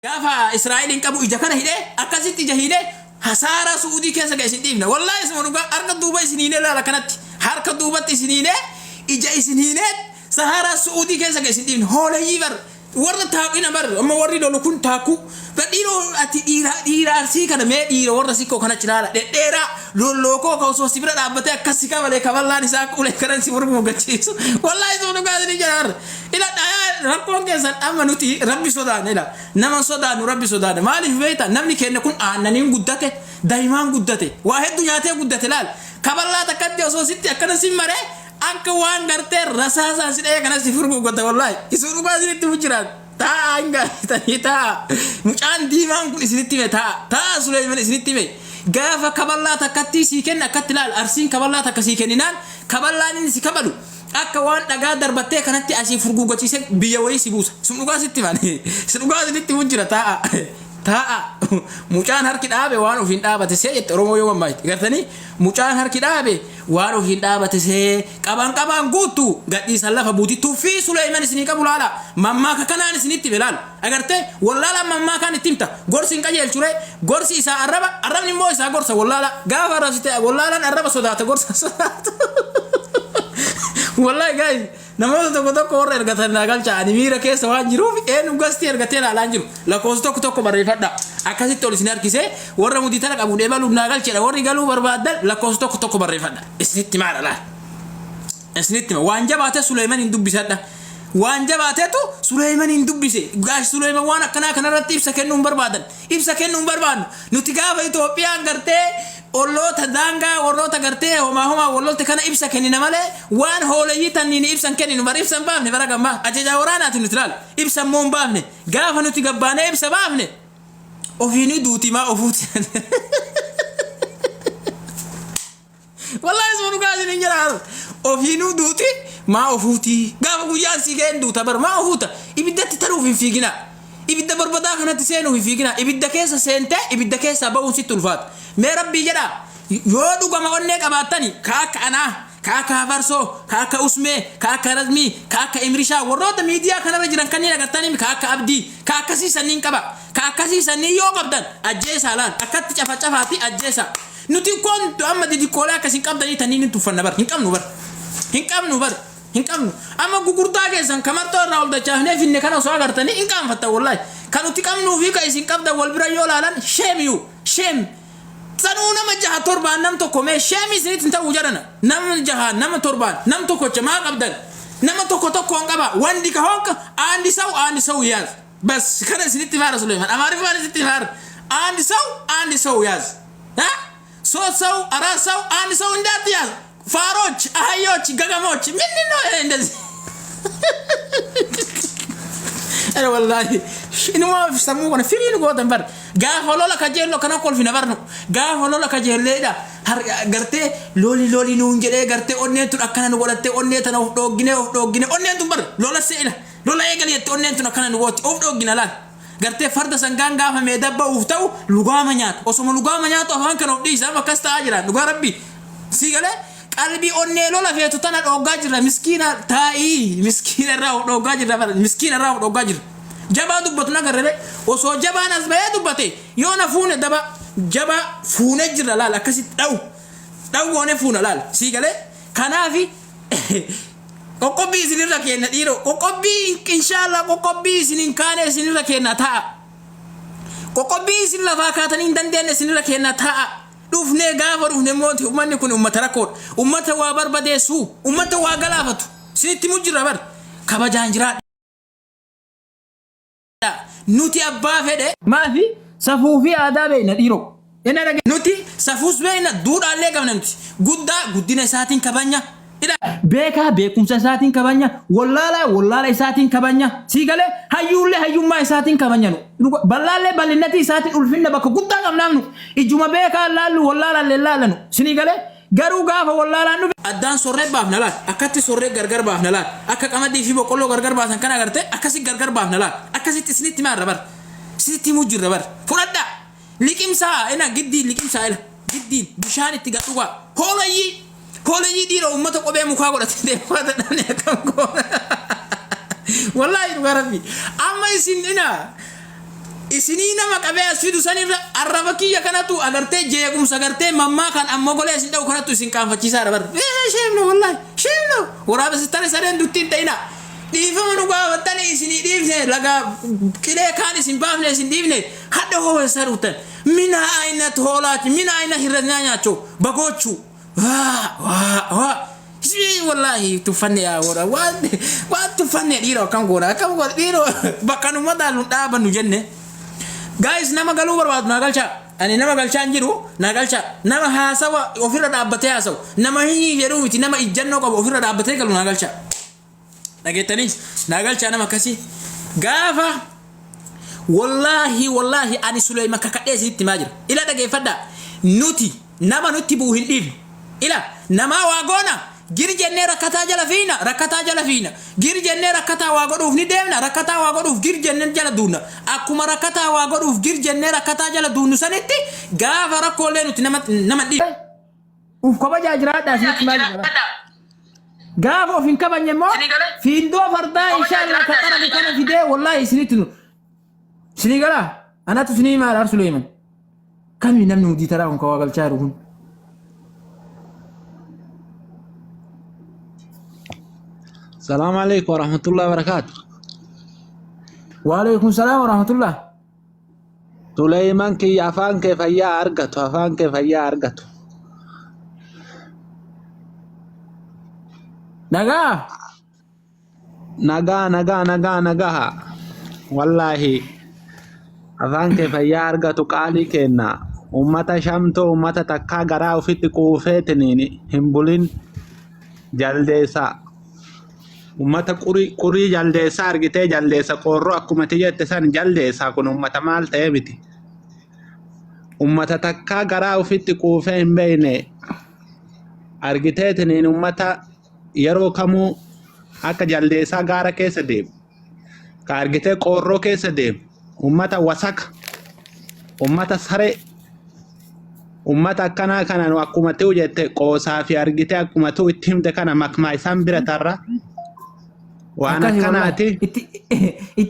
gaafa Israa'eliin qabu ija kana hidhee akkasitti ija hidhee hasaara Suudii keessa ga'e isin dhiifna wallahi isuma dhugaa harka duuba isin hidhee laala kanatti harka duubatti isin hidhee ija isin hidhee Sahara Suudii keessa ga'e isin dhiifna hoolayii bar warra taaqina bar amma warri lolu kun taaku badhiiroo ati dhiira arsii kana mee dhiira warra sikkoo kana cinaala dhedheeraa lollookoo kausoo si bira dhaabbatee akkasi kabalee kaballaan isaa qulee kanan si mormu gachiisu wallahi isuma dhugaa isin jiraar ila dhayaa rakkoon keessan amma nuti rabbi sodaanne ila nama sodaannu rabbi sodaanne maaliif beekta namni keenya kun aannaniin guddate daa'imaan guddate waa hedduu nyaatee guddate laal kaballaa takkatti osoo sitti akkana si maree akka waan gartee rasaasaan si dhee kanas si furguuggata wallahi isuma dhugaa isinitti mujjiraan taa hanga taa mucaan diimaan kun isinitti hime taa Suleyman isinitti hime gaafa kaballaa takkatti si kenna akkatti laal arsiin kaballaa takka si kenninaan kaballaan inni si kabalu akka waan dhagaa darbattee kanatti asii furguuggachiise biyya wayii si buusa sun dhugaa sitti mane sun dhugaa sitti mujjira taa mucaan harki dhaabe waan ofiin dhaabate see jette Oromoo yoo mammaayte gartanii mucaan harki dhaabe waan ofiin dhaabate see qabaan guutu gadhiisan lafa buuti tuffii Suleyman isinii qabu laala mammaaka kanaan isinitti bilaal agarte wallaala mammaakaan itti himta gorsi hin qajeelchure gorsi isaa arrabni immoo isaa gorsa wallaala gaafa arrabsite wallaalaan arraba sodaata gorsa sodaata wallahi guys namoota tokko warra ergatan galcha animiira keessa waan jiruuf eenyu gasti ergatee laalaan jiru lakkoofsa tokko barreeffadha akkasitti ol isin harkisee warra muditana qabu deebaluuf galchedha warri galuu barbaadan lakkoofsa tokko barreeffadha isinitti maal laal isinitti waan jabaate Suleyman hin dubbisadha waan jabaateetu Suleyman hin dubbise gaash Suleyman waan akkana kanarratti ibsa kennuu hin barbaadnu nuti gaafa Itoophiyaan gartee olloota daangaa warroota gartee homaa warroota kana ibsa kennina malee waan hoolayii tanniin ibsan kenninu bar ibsan baafne bara gammaa ajajaa waraanaati nuti laal ibsan moo baafne gaafa nuti gabbaanee ibsa baafne ofiinii duuti maa ofuuti wallahi sun dhugaa isin jira ofiinuu duuti maa ofuuti gaafa guyyaan si ga'een duuta bar maa ofuuta ibiddatti taruuf hin fiigina ibidda barbadaa kanatti seenuuf hin fiigina ibidda keessa seente ibidda keessa ba'uun sitti ulfaata mee rabbii jedha yoo dhugama onnee qabaattani kaaka anaa kaaka hafarsoo kaaka usmee kaaka razmii kaaka imrishaa warroota miidiyaa kanarra jiran kanneen agartanii kaaka abdii kaaka siisanniin qaba kaaka siisanniin yoo qabdan ajjeesaa laan akkatti cafaati ajjeesaa nuti kun amma didikkoolee akkasiin qabdanii tanniin hin tuffanna bar hin qabnu amma gugurdaa keessan kamartoo irraa ol dachaafnee finne kana osoo agartanii hin qaanfatta wallahi kan nuti qabnuu fi kan isin qabdan wal bira yoo laalan sheem sanuu nama jaha torbaan nam tokko mee sheemi isinitti hin ta'uu jedhana nama jaha nama torbaan nam tokkocha maa qabdan nama tokkoon qaba wandi ka honka aandi sau yaaz bas kana isinitti faara Suleyman amaariffaan isinitti faara aandi sau yaaz sau araa sau aandi sau indaatti yaaz faaroch ahayoch gagamoch minni no endezi أنا والله إنه ما في سموه في مين قوة تنبر جاه هلا لك جيل لو كنا كل في نبرنو جاه هلا لك جيل ليدا هر قرتة لولي نونجلي قرتة أني تون أكنا نقولت أني تنا أفدوجني أني تون بر لولا سئلة لولا يقولي أني تون أكنا نقولت أفدوجنا لا قرتة فرد سنجان جاه ميدبا وفتو لغة منيات أسمع لغة منيات أفهم كانوا بدي سام كاستا أجرا لغة ربي سيقله قلبي أني لولا في تطلع أوجاجر مسكينة تاي مسكينة راو أوجاجر مسكينة راو أوجاجر جبا دبتنا كرره وسو جبا ناس بيا دبته يونا فون دبا جبا فون جرا لا كسي داو ونه فون لا سيقله كنافي كوكبي سنين ركينا ديرو كوكبي إن شاء الله كوكبي سنين كانه سنين ركينا تا كوكبي سنين لفاكاتني دندن سنين ركينا تا دفنه غافر دفنه موت أمني كن أمة ركود أمة وابر بديسو أمة واغلافتو سنتي مجرى بر كبجانجرا نوتي أبا فده ما في سفوفي آدابه نديرو إننا نوتي سفوس بينا دور عليه كمان نوتي قدنا ساتين كبانيا إذا بيكم ساتين كبانيا والله ساتين كبانيا سيقاله هيو ما ساتين كبانيا بالنتي ساتين ألفين بك قدنا كمان إجمع بيكا لالو والله سنيقاله garu gafa wallahi nu addan sorre baafna la akati sorre gargar baafna la akka qamadi fi boqollo gargar baasan kana garte akasi gargar baafna la akasi tisniti ma rabar siti mujur rabar furadda liqimsa ina giddi liqimsa ila giddi bishaan itti gadhuwa holayi diro ummata qobe muka godate de fada dane kam ko wallahi rabbi amma isin ina isiniina maqabee asfidu sanirra arraba kiyya kanatu agartee jeequmsa agartee mammaa kan ammoo golee isin dha'u kanatu isin qaanfachiisaa dabar sheemno wallahi sheemno waraaba sittare sareen duttiin ta'ina dhiifama nu gaafattanii isinii dhiifne laga qilee kaan isin baafne isin dhiifne hadda hoo saruutan mina aynat hoolaati mina ayna hirranyaa nyaachoo bagoochuu والله تفني يا ورا وات تفني ديرو كم غورا ديرو بكانو مدالو دابا نجنه guys nama galu barbaad nagalcha ani nama galcha njiru nagalcha nama hasawa ofira daabate hasaw nama hi yeru miti nama ijanno qabo ofira daabate galu nagalcha nagetani nagalcha nama kasi gafa wallahi ani Suleyman kakade sitti majir ila dage fadda nuti nama nuti bu hindif ila nama wagona giri jenne rakata jala fiina giri jenne rakata wa goduf ni demna rakata wa goduf giri jenne jala duna akuma rakata wa goduf giri jenne rakata jala dunu sanetti gafa rakole nuti nama di uf ko baja jirada sit mali gafa fin kabanye mo fin do farda inshallah ka tara kana fide wallahi sinitunu sinigala anatu sinima ar Suleyman kami namnu di tara on ko wagal charu السلام عليكم ورحمة الله وبركاته. وعليكم السلام ورحمة الله. سليمان كي أفان كيف هي أرقته نجا والله أفان كيف هي أرقته قالي كنا أمتا شمتو أمتا تكا غراو في تكوفتنيني همبولين جلديسا ummata qurii jaldeessa argitee jaldeessa qorroo akkuma tiyette san jaldeessa kun ummata maal ta'e miti ummata takkaa garaa ufitti quufee hin beeyne argiteetiniin ummata yeroo kamuu akka jaldeessaa gaara keessa deemu ka argitee qorroo keessa deemu ummata wasaka ummata saree ummata akkanaa kana akkuma ti'u jette qoosaa fi argitee akkuma ti'u itti himte kana makmaa isaan bira tarra وانا كناتي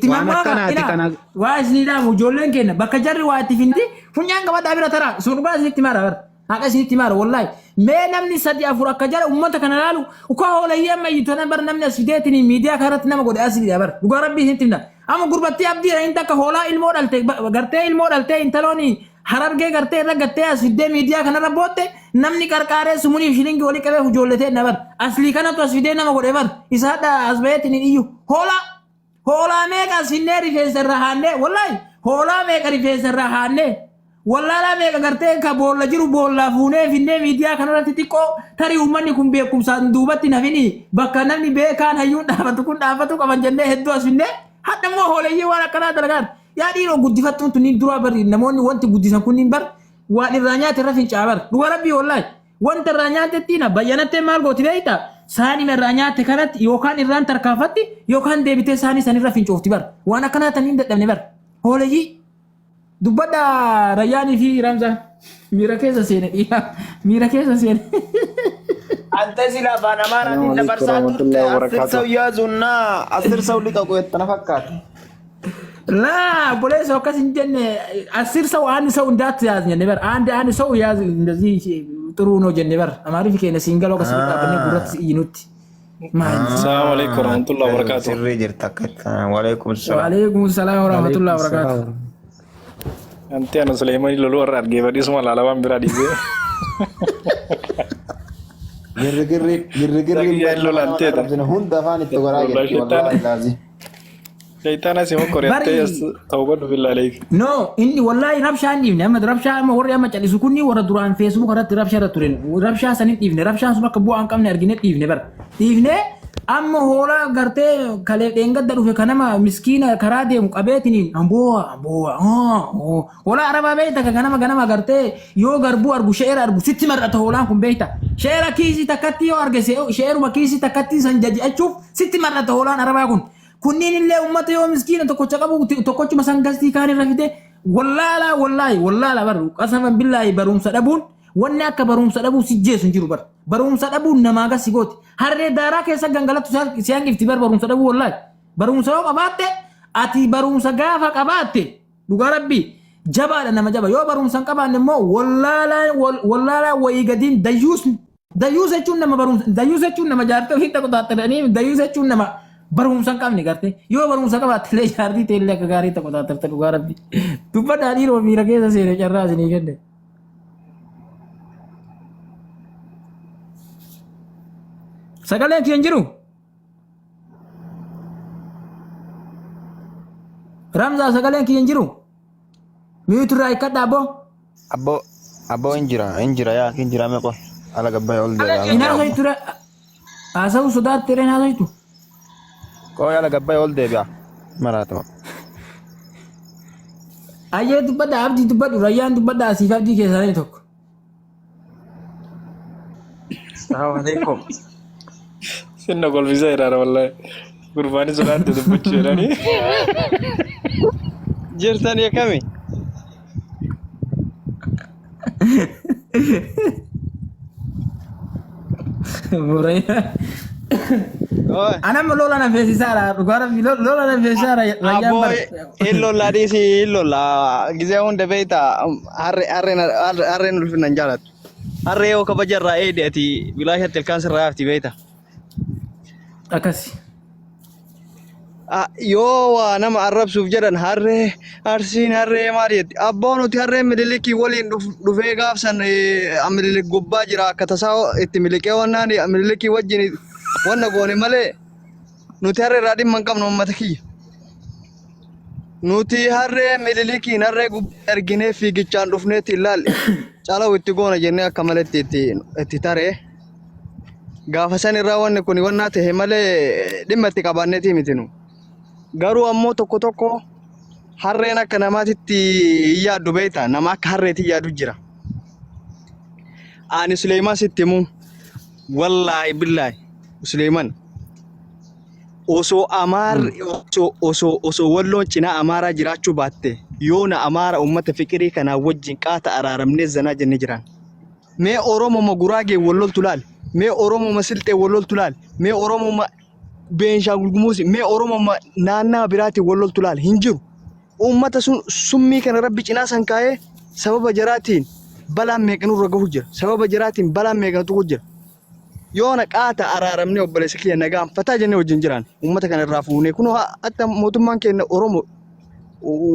وانا كناتي كنا واسني دا مجولن كنا بكجر واتي فيندي فنيان غبا دابيرا ترى سوربا سيتمار هاكا سيتمار والله ما نمني سدي افور كجر امته كنا لالو وكو ولا يما يتنبر نمني سيدتني ميديا كارت نما غود اسدي دابر غربي هنتنا اما غربتي ابدي انت كهولا المودل تي غرتي المودل تي انتلوني hararge garte ragatte asfide media kana rabote namni karkare sumuni shilingi wali kabe hujollete nabar asli kana to asfide nama gode bar isada asbeti ni iyu hola me ka sineri fe rahane wallahi hola me ka fe rahane wallahi me ka garte ka bolla jiru bolla fune finne media kana ratiko tari umani kumbe kumsan dubatti nafini bakka namni be kan hayun dafatu kun dafatu ka banjenne heddu asfinne hadda mo hola yi wala kana dalagan يا دينو قدفتون تنين درا بر نموني وانت قدسان كونين بر وان الرانيات رفين شعبر دو ربي والله وانت الرانيات تينا بيانات مال قوتي بيتا ساني من الرانيات كانت يوكان الران تركافتي يوكان ديبتي ساني رفين شوفتي بر وانا كنا تنين دبني بر هو لجي دبدا رياني في رمزة ميراكيزا سينة ميراكيزا سينة أنت سلا فانا مارا نين برساتو أسر يا زنا أسر سولي كاكو يتنفكات لا بوليس وكاسين جنة أصير سو أنا سو ندات يا زين نبر أنا سو يا زين نزي ترونو جن نبر أما ريفي كنا سينجلو كاسين كابني برات ينوت السلام عليكم ورحمة الله وبركاته. سري جرتك وعليكم السلام. وعليكم السلام ورحمة الله وبركاته. أنت أنا سليمان لولو أراد جيبا دي سما لالوان برادي بي. جرجر هون دفعني تقرأي والله لازم. شيطان سيمو كوريتي توبة بالله عليك. No, إني والله ربشة عندي من أما ربشة ما وري أما تالي سكوني ورا دران فيسبوك ورا ربشة رتورين وربشة سنين إيفني ربشة سما كبوا أنكم نرجينه إيفني بر إيفني أما هولا قرتي كله إنقد درو في كنما مسكينة كرادي مقابلتني أمبوا ولا أربعة بيتا كنما قرتي يو قربو أربو شعر أربو ست مرات هولا كم بيتا شعر كيسي تكتي يو أرجسي شعر ما كيسي تكتي سنجدي أشوف ست مرات هولا أربعة كون كنين اللي أمتي يوم مسكينة تكوتش مثلا قصدي كان رفيده والله لا برو قسما بالله بروم سدبون وناك بروم سدبو سجيس نجرو بر بروم سدبو نماغا سيغوت هر دارا كيسا غنغلت سيان افتبار بروم سدبو والله بروم سدبو قباته اتي بروم سغافا قباته dhugaa rabbii jabaadha nama jaba yoo barumsan qabaanne immoo wallaalaa wayii gadiin dayyuus jechuun nama barumsa dayyuus jechuun nama jaartii ofii taphataatanii dayyuus jechuun nama barumsan qabni garte yoo barumsa qabaattilee jaartii teellee akka gaarii taphataatarte dhugaa rabbii dubbadhaa dhiiroo miira keessa seene carraa isinii kenne. Sagaleen kiyyan jiru Ramza sagaleen kiyyan jiru miyuutu irraa hikkadha Abbo injira yaa injira meeqa ala gabbay ol deebi'a. Inaa soitu haasa'u sodaatte irra inaa soitu. Koo ala gabbay ol deebi'a maraatama. Ayyee dubbadha abdii dubbadhu rayyaan dubbadha asiif abdii keessanii tokko. Assalamu alaikum. Sinna golfisa jiraara wallahi. Gurbaanis sodaatti dubbachuu jedhanii. Jirtanii akkami? Ana lola na fesisara rugara lola na fesisara Abo illolla disi illolla gize hunde beita arre nulfinan jalat arre o kabajarra ede ati wilayat el cancer rafti beita akasi yo nama arab suf jadan harre arsin harre mariyat abbonuti harre midiliki walin dufe gafsan amidiliki gubba jira katasaw itimilike wonnani amidiliki wajjini wonna goni male nuti harre radin man kamno mataki nuti harre midiliki narre gubba ergine figichan dufneti lal cala witti gona jenne akamaletti itti tare gafasan irra wonne kuni wonnate hemale dimmatti qabanneti mitinu garu ammo tokko harreen akka namaatitti yaaddu beeta nama akka harreeti yaadu jira ani Suleyman sittimu wallahi billahi Suleyman osoo walloon cinaa amaaraa jiraachuu baatte yoona amaara ummata fikirii kanaa wajjin qaata araaramnee zanaa jenne jiran mee Oromoo Guraagee walloltu laal mee Oromoo Silxee walloltu laal mee Oromoo Beenshaangul Gumuz mee Oromoo naannaa biraati walloltu laal hin jiru ummata summii kana rabbi cinaa san kaa'ee sababa jaraatiin balaan meeqanurra gahu jira sababa jaraatiin balaan meeqantu jira yoona qaata araaramnee obboleessa kiyya nagaan fataa jennee wajjin jiran ummata kana irraa fuunee kunoo hatta mootummaan keenya Oromoo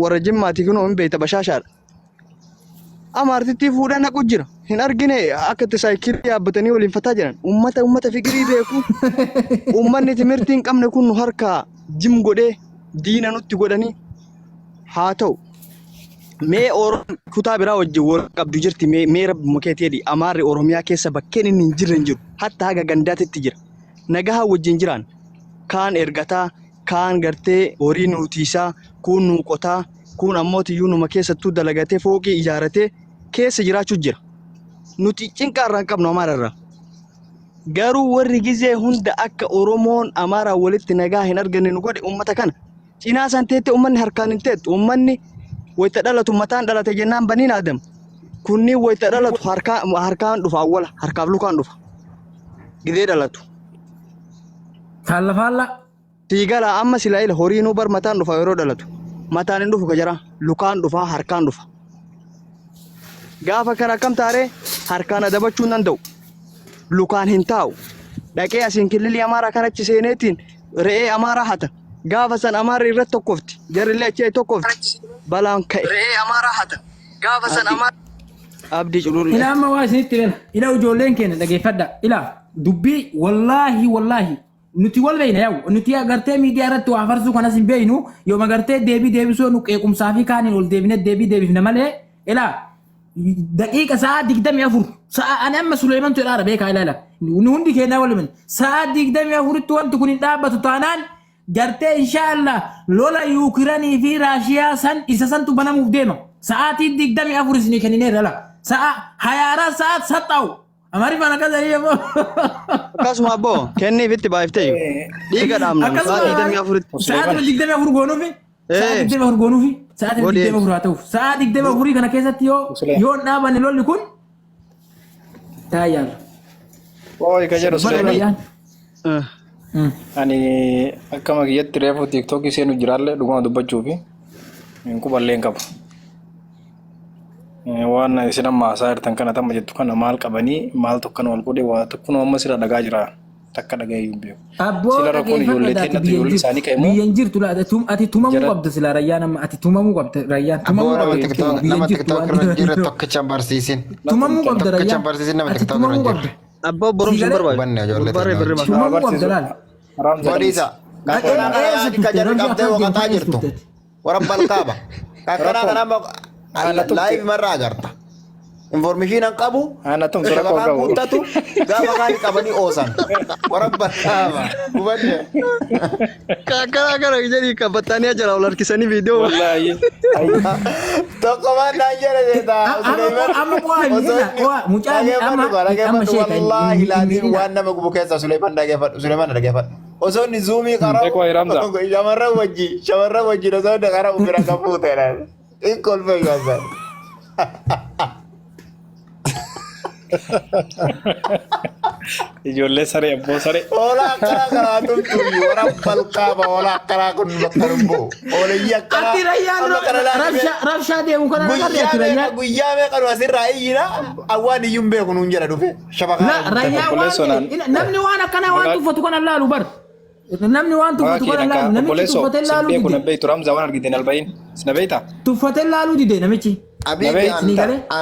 warra Jimmaatii kunoo hin beekta bashaashaadha amartitti fuudhan haqu jira hin argine akka saayikilii yaabbatanii waliin fataa jiran ummata fikirii beeku ummanni timirtii hin qabne kun harka jim godhee diina nutti godhanii haa ta'u mee kutaa biraa wajjin wal qabdu jirti mee rabbi mukeetii amaarri Oromiyaa keessa bakkeen inni hin jirre hin jiru hatta haga gandaatitti jira nagaha wajjin jiran kaan ergataa kaan gartee horii nuutiisaa kun nuuqotaa kun ammoo tiyyuu numa keessattuu dalagatee fooqii ijaaratee keessa jiraachuu jira nuti cinqaarraa hin qabnu amaararraa garuu warri gizee hunda akka Oromoon amaaraa walitti nagaa hin arganne nu godhe ummata kana cinaa san teette ummanni harkaan hin teettu ummanni wayita dhalatu mataan dhalate jennaan baniin aadam kunni wayita dhalatu harkaan dhufa awwala harkaaf lukaan dhufa gizee dhalatu faalla tiigala amma silaa ila horiinuu bar mataan dhufa yeroo dhalatu mataan hin dhufu kajara lukaan dhufa harkaan dhufa gaafa kana akkam taare harkaan adabachuu hin danda'u lukaan hin taa'u dhaqee asiin kililii amaaraa kanatti seeneetiin re'ee amaaraa hata gaafa san amaarri irratti tokkofti jarrillee achii tokkofti balaan ka'e re'ee amaaraa hata gaafa san amaarri abdii culullee ila amma waa isinitti bela ila ijoolleen keenya dhageeffadha ila dubbii wallaahi nuti wal beeyna yaa'u nuti agartee miidiyaa irratti waa farsuu kanas hin beeynu yoo magartee deebisoo nu qeequmsaa fi kaaniin ol deebinee deebifna malee ila daqiiqa sa'a 24 sa'a ani amma Suleyman tu dhaara beekaa ilaala nu hundi keenyaa wal himan sa'a 24 tti wanti kun hin dhaabbatu taanaan gartee inshallah lola Yuukiranii fi Raashiyaa san isa santu banamuuf deema sa'aatii 24 isinii kennineerra la sa'a 24 sa'aat saxxaa'u amari fana kazari yabo akkasuma abbo kenniif itti baaftee dhiiga dhaamna sa'aatii 24 sa'aatii 24 goonuufi sa'aatii 24 goonuufi sa'aatii 24 haa ta'uuf sa'aatii 24 kana keessatti yoo dhaabanne lolli kun taayyaal Oi kajeru Suleyman ani akkama kiyyatti reefu TikTok seenu jiraalle dhuguma dubbachuufi Hin quballeen qaba. Waan isin amma haasaa jirtan kana tamma jettu kana maal qabanii maal tokkoon wal godhe waa tokkoon amma sira dhagaa jira. Takka dhagaa hin beeku. Abboo Sila rakkoon ijoollee teennatu ijoollee isaanii ka'e moo? biyyan jirtu laata ati tumamuu qabda sila rayyaan amma ati tumamuu qabda rayyaan tumamuu qabda nama tiktok irra jirre tokkicha barsiisin. tumamuu qabda Tokkicha rayyaan barsiisin nama ati tiktok irra tumamuu jirre. qabda Abbaa barumsa hin barbaadu. Banne ijoollee Barree birrii teennatu. maqaa. tumamuu qabda laal Bodiisa. Kakana kana kajar qabdee waqataa jirtu. Warabbal kaaba. Kakana kana live marraa agarta. Information an qabu. Ana tum sura ko Shabakaan gabu. guuttatu gaafa kaani qabanii oosan. Warabbal kaaba. Hubanne. Kakana jedhii qabatanii jira ol harkisanii viidiyoo. Wallahi. Tokko waan naan jedhe jeeta. amma waa mucaan amma Wallahi laatiin waan nama gubu keessa Suleiman dhageeffadhu. Osoo inni zuumii karaa Beeku wayi Ramza. shamarran wajjin osoo inni karaa bira kan fuutedha. In kolfee yoosan. Ijoollee saree abboo saree. Oolaa akkanaa karaa tumtuuyi waraan balqaaba oolaa akkanaa kun bakka dhumboo. Oolayyi akkanaa. ati rayyaan rabshaa deemu kana nagarre ati rayyaan Guyyaa meeqa nu asirraa iyyina awwaan iyyuun beeku nuun jedha dhufe. Shabakaa. rayyaan Qulqulleessuudhaan. waan namni waan akkana waan tuffatu kana laalu bar namni waan tuffatu kana laalu namichi tuffatee laalu Beeku na dide beektu Ramza waan argite nalbayin. Sina beekta? tuffatee laalu dide namichi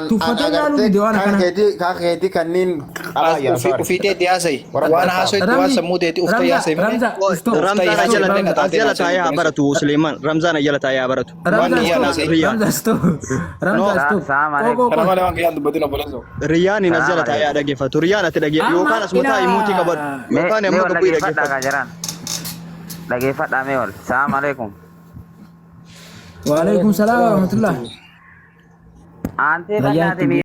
tuffatee laalu dide waan akkana Kaakeetii kanneen qabaa yaa Ufiitee diyaasai. Waan haasoo itti waan sammuu teetii uftee yaasai malee. Ramzaan ajala taa'ee haa baratu Suleiman. Ramzaan ajala taa'ee haa baratu. Kana malee waan gayyaan dubbatiin obboleessoo. Riyyaan hin ajala taa'ee haa dhaggeeffatu. Riyyaan ati dhaggeeffatu yookaan asuma imuutii qabadhu. Yookaan immoo qabbuu dhaggeeffatu. Dhaggeeffadhaa mee ol. Salaam alaikum. Waalaikum salaam wa rahmatullah. Aantee kan nyaate